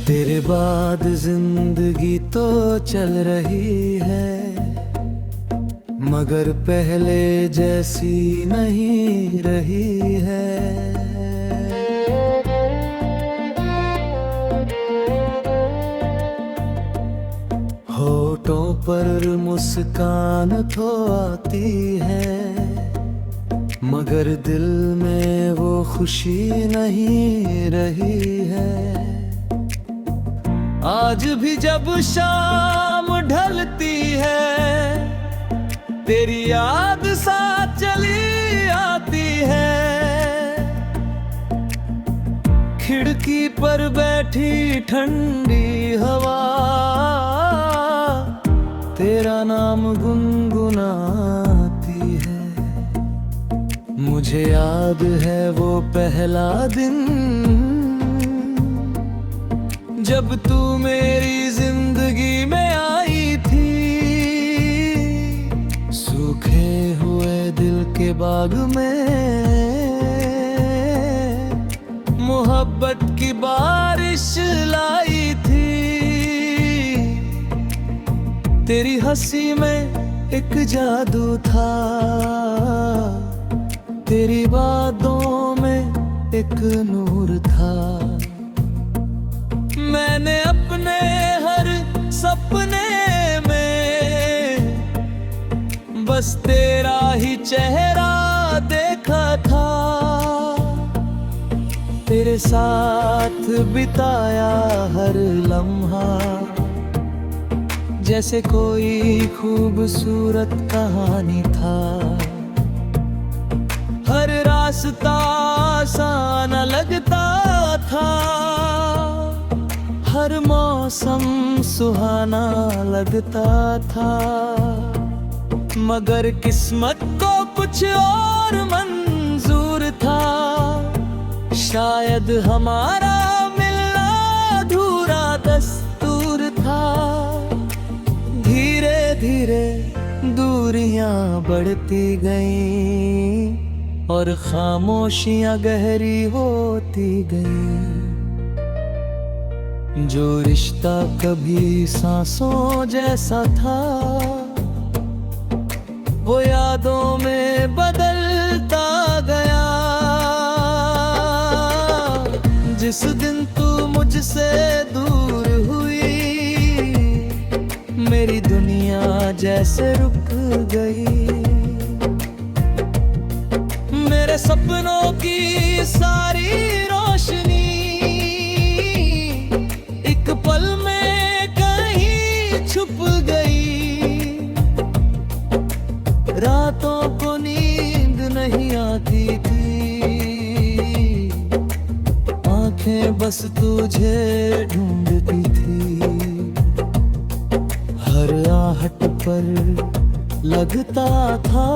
तेरे बाद जिंदगी तो चल रही है, मगर पहले जैसी नहीं रही है। होठों पर मुस्कान तो आती है, मगर दिल में वो खुशी नहीं रही है। आज भी जब शाम ढलती है, तेरी याद साथ चली आती है। खिड़की पर बैठी ठंडी हवा तेरा नाम गुनगुनाती है। मुझे याद है वो पहला दिन जब तू मेरी जिंदगी में आई थी। सूखे हुए दिल के बाग में मोहब्बत की बारिश लाई थी। तेरी हंसी में एक जादू था, तेरी बातों में एक नूर था। मैंने अपने हर सपने में बस तेरा ही चेहरा देखा था। तेरे साथ बिताया हर लम्हा जैसे कोई खूबसूरत कहानी था। हर रास्ता आसान लगता था, हर मौसम सुहाना लगता था। मगर किस्मत को कुछ और मंजूर था। शायद हमारा मिलना अधूरा दस्तूर था। धीरे धीरे दूरियां बढ़ती गईं और खामोशियां गहरी होती गईं। जो रिश्ता कभी सांसों जैसा था, वो यादों में बदलता गया। जिस दिन तू मुझसे दूर हुई, मेरी दुनिया जैसे रुक गई। मेरे सपनों की सारी रोशनी एक पल में कहीं छुप गई। रातों को नींद नहीं आती थी, आंखें बस तुझे ढूंढती थी। हर आहट पर लगता था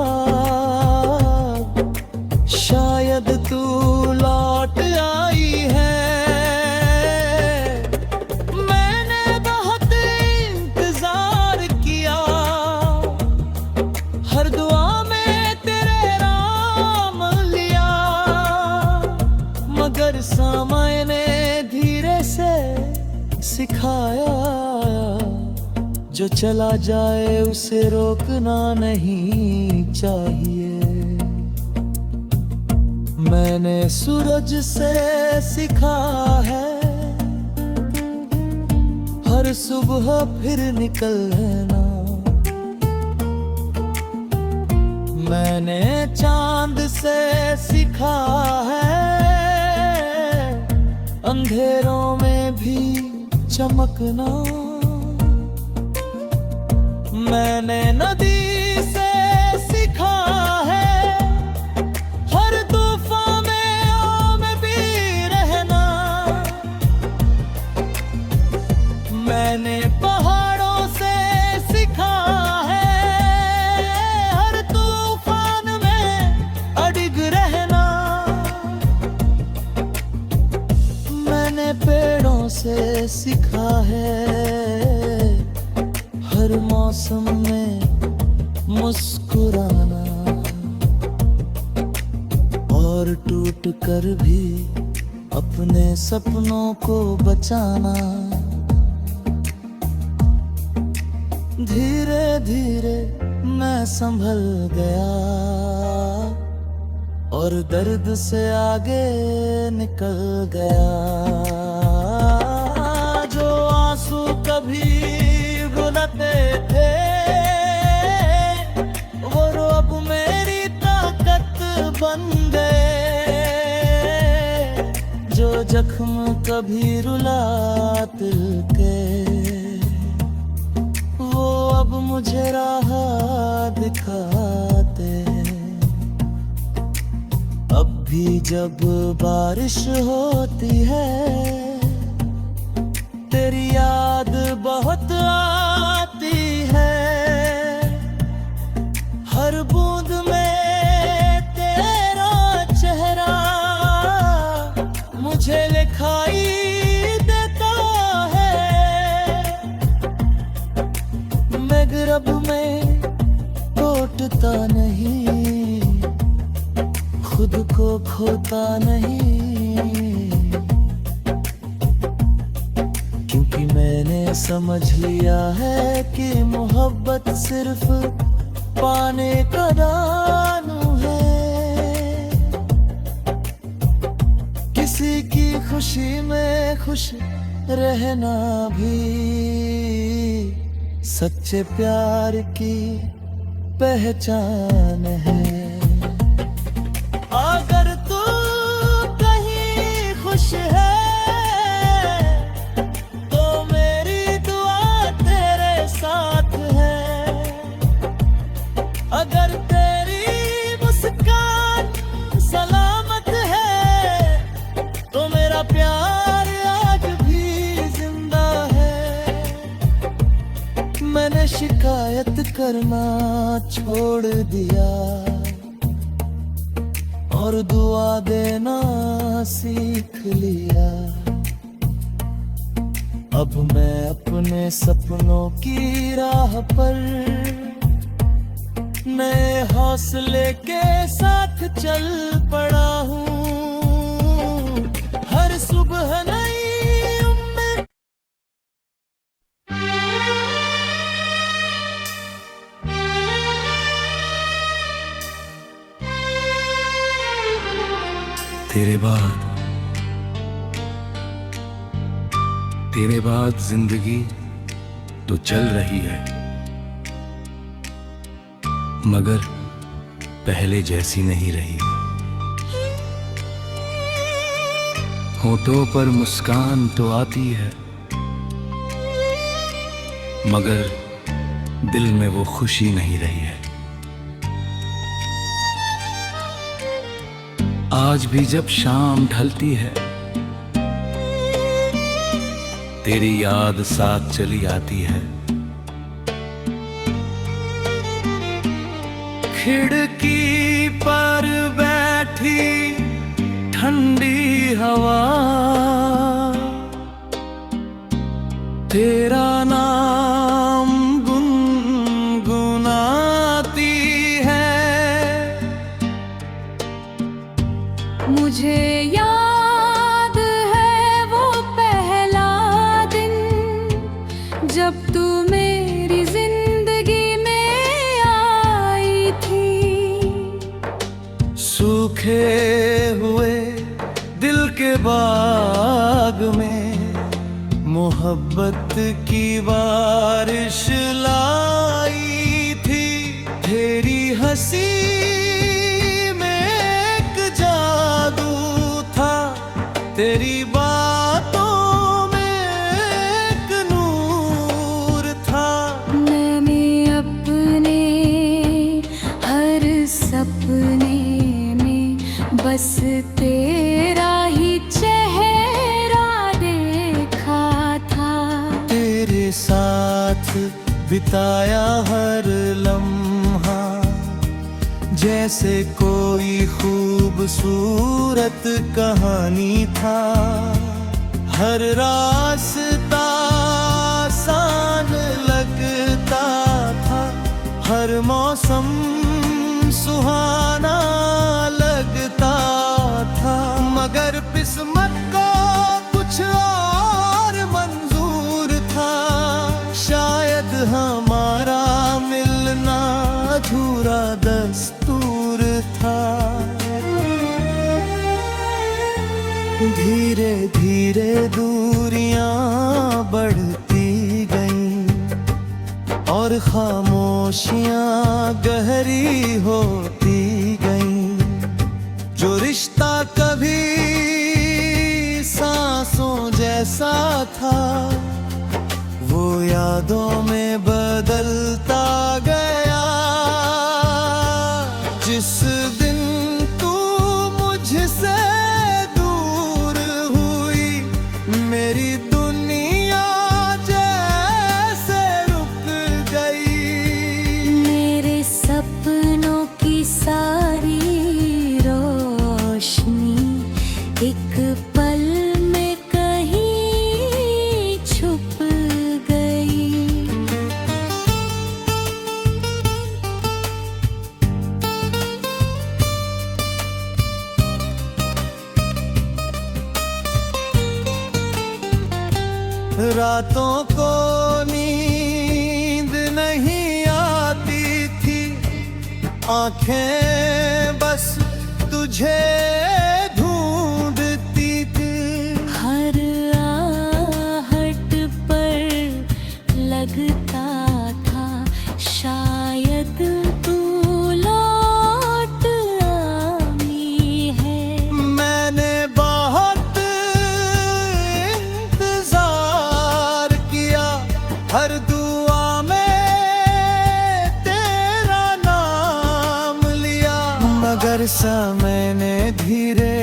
शायद तू लौट आई है। मैंने बहुत इंतजार किया, हर दुआ में तेरे नाम लिया। मगर समय ने धीरे से सिखाया, जो चला जाए उसे रोकना नहीं चाहिए। मैंने सूरज से सीखा है, हर सुबह फिर निकलना। मैंने चांद से सीखा है, अंधेरों में भी चमकना। मैंने नदी से सीखा है, हर तूफान में भी रहना। मैंने पहाड़ों से सीखा है, हर तूफान में अडिग रहना। मैंने पेड़ों से सीखा है, हर मौसम में मुस्कुराना। और टूट कर भी अपने सपनों को बचाना। धीरे धीरे मैं संभल गया और दर्द से आगे निकल गया। जो आंसू कभी रुलाते थे वो अब मेरी ताकत बन गए। जो जख्म कभी रुलाते के वो अब मुझे राह दिखाते। अब भी जब बारिश होती है तेरी याद बहुत आती है। हर बूंद में तेरा चेहरा मुझे दिखाई देता है। मैं गिरब में टूटता नहीं, खुद को खोता नहीं, क्योंकि मैंने समझ लिया है कि मोहब्बत सिर्फ पाने का दानू है। किसी की खुशी में खुश रहना भी सच्चे प्यार की पहचान है। अगर तू कहीं खुश है तो मेरी दुआ तेरे साथ है। अगर तेरी मुस्कान सलामत है तो मेरा प्यार आज भी जिंदा है। मैंने शिकायत करना छोड़ दिया और दुआ देना सीख लिया। अब मैं अपने सपनों की राह पर नए हौसले के साथ चल पड़ा हूँ। हर सुबह नई उम्मीद। तेरे बाद जिंदगी तो चल रही है, मगर पहले जैसी नहीं रही। होठों पर मुस्कान तो आती है, मगर दिल में वो खुशी नहीं रही है। आज भी जब शाम ढलती है तेरी याद साथ चली आती है। खिड़की पर बैठी ठंडी हवा तेरा नाम गुनगुनाती है। मुझे याद है वो पहला दिन जब तू मेरी जिंदगी में आई थी। सूखे हुए दिल के बाग में मोहब्बत की बारिश लाई थी। तेरी हंसी तेरी बातों में एक नूर था। मैंने अपने हर सपने में बस तेरा ही चेहरा देखा था। तेरे साथ बिताया हर लम्हा जैसे कोई खूबसूरत कहानी था। हर रास्ता आसान लगता था, हर मौसम सुहाना लगता था, मगर किस्मत का और खामोशियां गहरी होती गईं। जो रिश्ता कभी सांसों जैसा था वो यादों में बदलता गया। जिस दिन तू मुझसे दूर हुई मेरी दुनिया जैसे रुक गई। मेरे सपनों की सारी रोशनी एक पल में कहीं छुप गई। रातों को नींद नहीं आती थी, आंखें बस तुझे ढूंढती थी। हर आहट पर लगता था शायद तू लौट आई है। मैंने बहुत इंतजार किया, हर दुआ में तेरा नाम लिया। मगर समय ने धीरे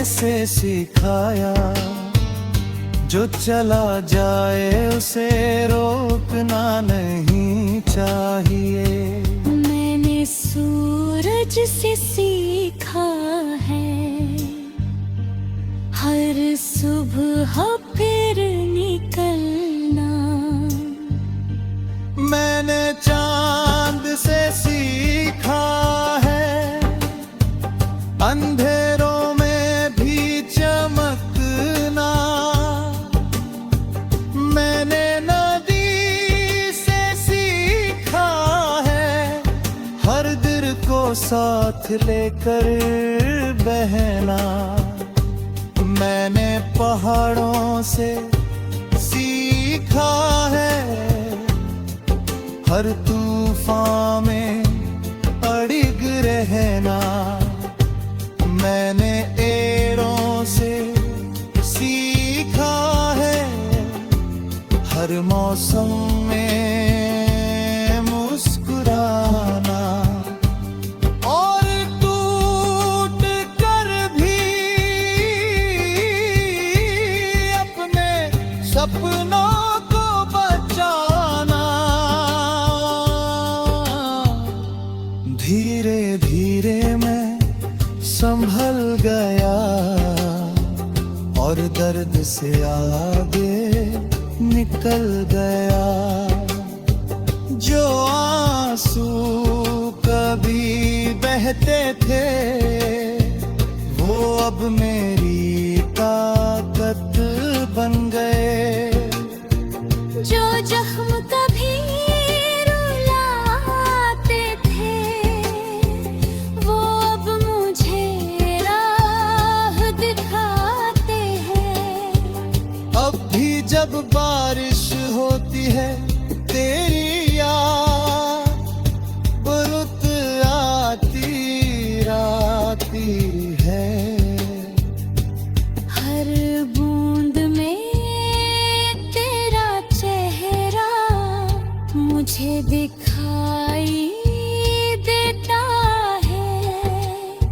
से सिखाया जो चला जाए उसे रोकना नहीं चाहिए। मैंने सूरज से सीखा है हर सुबह फिर निकलना। मैंने चांद से सीखा है अंधेरों में भी चमकना। मैंने नदी से सीखा है हर दिल को साथ लेकर बहना। मैंने पहाड़ों से सीखा है हर तूफान में अड़िग रहना। मैंने एरों से सीखा है हर मौसम में मुस्कुराना। और टूट कर भी अपने सपनों को बचाना। धीरे धीरे मैं संभल गया और दर्द से आगे निकल गया। जो आंसू कभी बहते थे वो अब मेरी ताकत बन गए। जो जख्म कभी रुलाते थे वो अब मुझे राह दिखाते हैं। अब भी जब बारिश होती है तेरी याद रुत आती है। हर बूंद में तेरा चेहरा मुझे दिखाई देता है।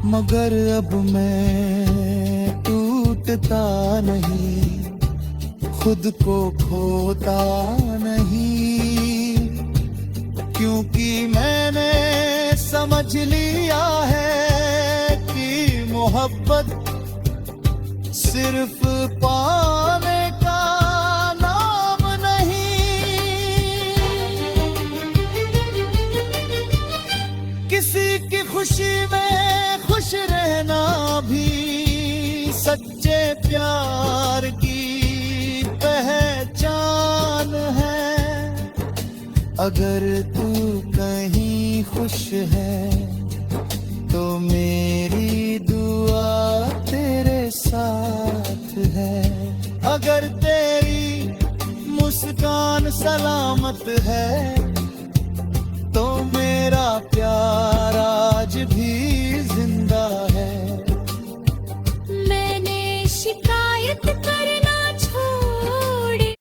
मगर अब मैं टूटता नहीं, खुद को खोता नहीं, क्योंकि मैंने समझ लिया है कि मोहब्बत सिर्फ पाने का नाम नहीं। किसी की खुशी में खुश रहना भी सच्चे प्यार की पहचान है। अगर तू कहीं खुश है तो मेरी दुआ तेरे साथ है। अगर तेरी मुस्कान सलामत है मेरा प्यार आज